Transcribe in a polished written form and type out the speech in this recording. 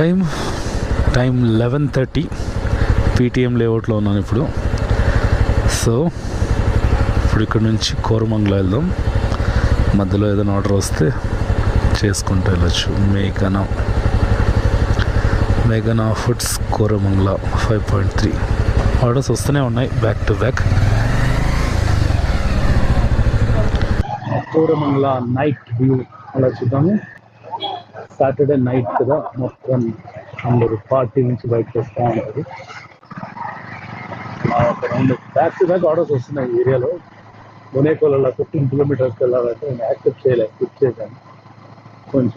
Time 11:30 PTM లేఅవుట్లో ఉన్నాను ఇప్పుడు. సో ఇప్పుడు ఇక్కడ నుంచి కోరమంగళ వెళ్దాం. మధ్యలో ఏదైనా ఆర్డర్ వస్తే చేసుకుంటూ వెళ్ళచ్చు. మేఘనా ఫుడ్స్ కోరమంగళ 5.3 ఆర్డర్స్ వస్తూనే ఉన్నాయి back to back. Koramangala night view అలా చూద్దాము. సాటర్డే నైట్ కదా, మొత్తం అందరూ పార్టీ నుంచి బయటకు వస్తూ ఉంటారు. బ్యాక్ టు బ్యాక్ ఆర్డర్స్ వస్తున్నాయి ఈ ఏరియాలో. మునేకోలలో 15 కిలోమీటర్స్కి వెళ్ళాలంటే నేను యాక్సెప్ట్ చేయలేదు, స్కిప్ చేశాను కొంచెం.